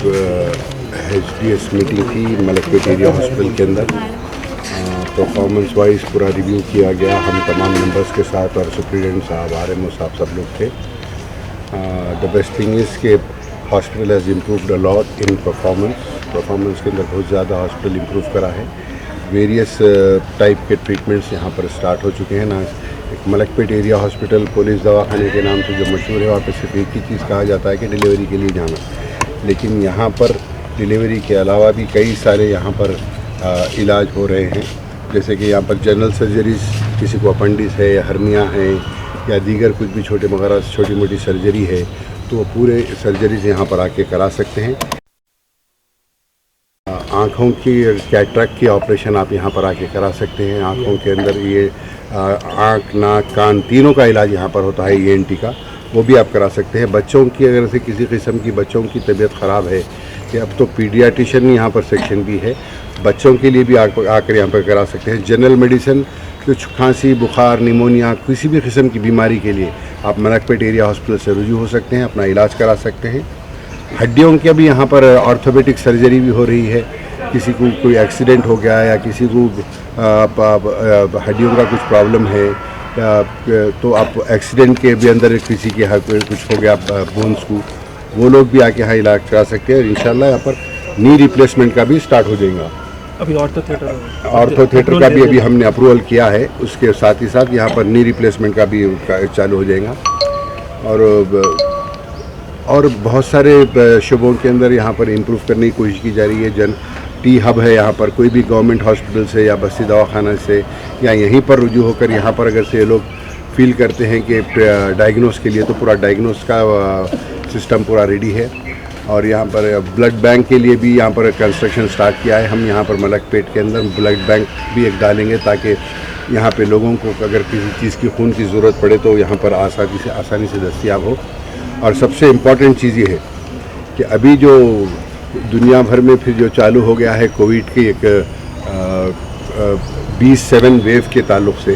HDS meeting थी Malakpet area hospital के अंदर। परफॉर्मेंस वाइज पूरा रिव्यू किया गया हम तमाम मेंबर्स के साथ, और सुप्रीडेंट साहब, RMO साहब, सब लोग थे। द बेस्ट थिंग इज़ के hospital has improved a lot in performance के अंदर बहुत ज़्यादा हॉस्पिटल इम्प्रूव करा है। वेरियस टाइप के ट्रीटमेंट्स यहाँ पर स्टार्ट हो चुके हैं ना। एक मलकपेट एरिया हॉस्पिटल पुलिस दवाखाने के नाम से जो मशहूर है, वहाँ पर सिर्फ एक ही चीज़ कहा जाता है कि डिलीवरी के लिए जाना, लेकिन यहाँ पर डिलीवरी के अलावा भी कई सारे यहाँ पर इलाज हो रहे हैं। जैसे कि यहाँ पर जनरल सर्जरीज, किसी को अपेंडिस है या हर्निया है या दीगर कुछ भी छोटी मोटी सर्जरी है, तो वो पूरे सर्जरीज यहाँ पर आके करा सकते हैं। आँखों की कैटरेक्ट की ऑपरेशन आप यहाँ पर आके करा सकते हैं। आँखों के अंदर ये आँख, नाक, कान तीनों का इलाज यहाँ पर होता है, ENT का, वो भी आप करा सकते हैं। बच्चों की अगर से किसी किस्म की बच्चों की तबीयत ख़राब है, कि अब तो पीडियाट्रिशियन यहाँ पर सेक्शन भी है, बच्चों के लिए भी आकर यहाँ पर करा सकते हैं। जनरल मेडिसिन, कुछ खांसी, बुखार, निमोनिया, किसी भी किस्म की बीमारी के लिए आप मलकपेट एरिया हॉस्पिटल से रुजू हो सकते हैं, अपना इलाज करा सकते हैं। हड्डियों की भी यहाँ पर ऑर्थोपेडिक सर्जरी भी हो रही है। किसी को कोई एक्सीडेंट हो गया या किसी को हड्डियों का कुछ प्रॉब्लम है, तो आप एक्सीडेंट के भी अंदर किसी के कुछ हो गया बोन्स को, वो लोग भी आके यहाँ इलाज करा सकते हैं। और इंशाल्लाह यहाँ पर नी रिप्लेसमेंट का भी स्टार्ट हो जाएगा। अभी ऑर्थो थिएटर का भी अभी हमने अप्रूवल किया है। उसके साथ ही साथ यहाँ पर नी रिप्लेसमेंट का भी चालू हो जाएगा। और बहुत सारे शोबों के अंदर यहाँ पर इम्प्रूव करने की कोशिश की जा रही है। टी हब है यहाँ पर, कोई भी गवर्नमेंट हॉस्पिटल से या बस्ती दवाखाना से या यहीं पर रुजू होकर यहाँ पर अगर से लोग फील करते हैं कि डायग्नोस के लिए, तो पूरा डायग्नोस का सिस्टम पूरा रेडी है। और यहाँ पर ब्लड बैंक के लिए भी यहाँ पर कंस्ट्रक्शन स्टार्ट किया है। हम यहाँ पर मलकपेट के अंदर ब्लड बैंक भी एक डालेंगे, ताकि यहाँ पे लोगों को अगर किसी चीज़ की खून की ज़रूरत पड़े तो यहाँ पर आसानी से दस्तयाब हो। और सबसे इम्पॉर्टेंट चीज़ ये है कि अभी जो दुनिया भर में फिर जो चालू हो गया है कोविड के एक 27 वेव के ताल्लुक़ से,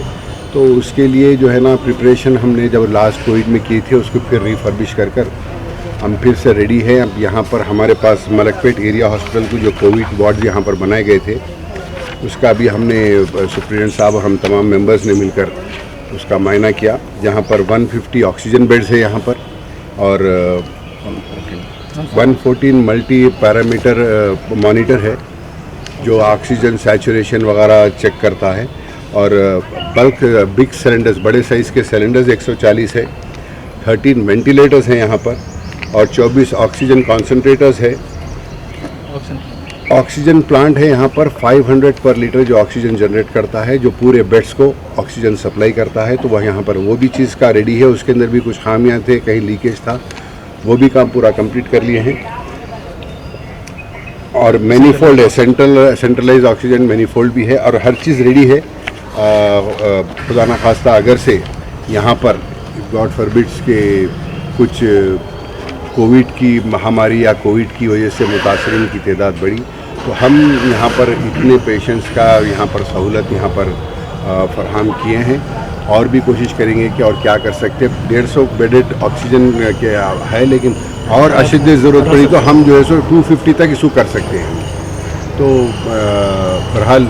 तो उसके लिए जो है ना प्रिपरेशन हमने जब लास्ट कोविड में की थी, उसको फिर रिफर्बिश कर हम फिर से रेडी हैं। अब यहाँ पर हमारे पास मलकपेट एरिया हॉस्पिटल को जो कोविड वार्ड यहाँ पर बनाए गए थे, उसका भी हमने सुप्रीडेंट साहब और हम तमाम मेंबर्स ने मिलकर उसका मायना किया। जहाँ पर 150 ऑक्सीजन बेड्स है यहाँ पर, और 114 मल्टी पैरामीटर मॉनिटर है जो ऑक्सीजन सैचुरेशन वगैरह चेक करता है। और बल्क बिग सिलेंडर्स, बड़े साइज़ के सिलेंडर्स 140 है, 13 वेंटिलेटर्स हैं यहाँ पर, और 24 ऑक्सीजन कॉन्सेंट्रेटर्स है। ऑक्सीजन प्लांट है यहाँ पर 500 पर लीटर जो ऑक्सीजन जनरेट करता है, जो पूरे बेड्स को ऑक्सीजन सप्लाई करता है। तो वह यहाँ पर वो भी चीज़ का रेडी है। उसके अंदर भी कुछ खामियां थे, कहीं लीकेज था, वो भी काम पूरा कंप्लीट कर लिए हैं। और मैनीफोल्ड है, सेंट्रलाइज ऑक्सीजन मैनीफोल्ड भी है, और हर चीज़ रेडी है। खुदा ना खास्ता अगर से यहाँ पर गॉड फॉरबिड्स के कुछ कोविड की महामारी या कोविड की वजह से मुतासरीन की तादाद बढ़ी, तो हम यहाँ पर इतने पेशेंट्स का यहाँ पर सहूलत यहाँ पर फराहम किए हैं। और भी कोशिश करेंगे कि और क्या कर सकते हैं। 150 बेडेड ऑक्सीजन के है, लेकिन और अशद ज़रूरत पड़ी तो हम जो है सो 250 तक इसको कर सकते हैं। तो बहरहाल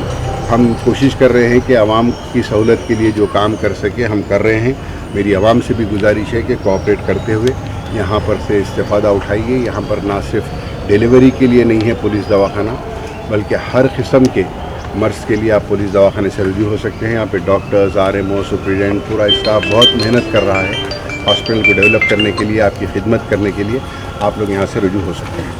हम कोशिश कर रहे हैं कि आवाम की सहूलत के लिए जो काम कर सके हम कर रहे हैं। मेरी आवाम से भी गुजारिश है कि कोऑपरेट करते हुए यहाँ पर से इस्तेफ़ादा उठाइए। यहाँ पर ना सिर्फ डिलीवरी के लिए नहीं है पुलिस दवाखाना, बल्कि हर किस्म के मर्ज़ के लिए आप पुलिस दवाखाने से रुजू हो सकते हैं। यहाँ पे डॉक्टर्स, RMO, सुप्रीडेंट, पूरा स्टाफ बहुत मेहनत कर रहा है हॉस्पिटल को डेवलप करने के लिए, आपकी खिदमत करने के लिए। आप लोग यहाँ से रुजू हो सकते हैं।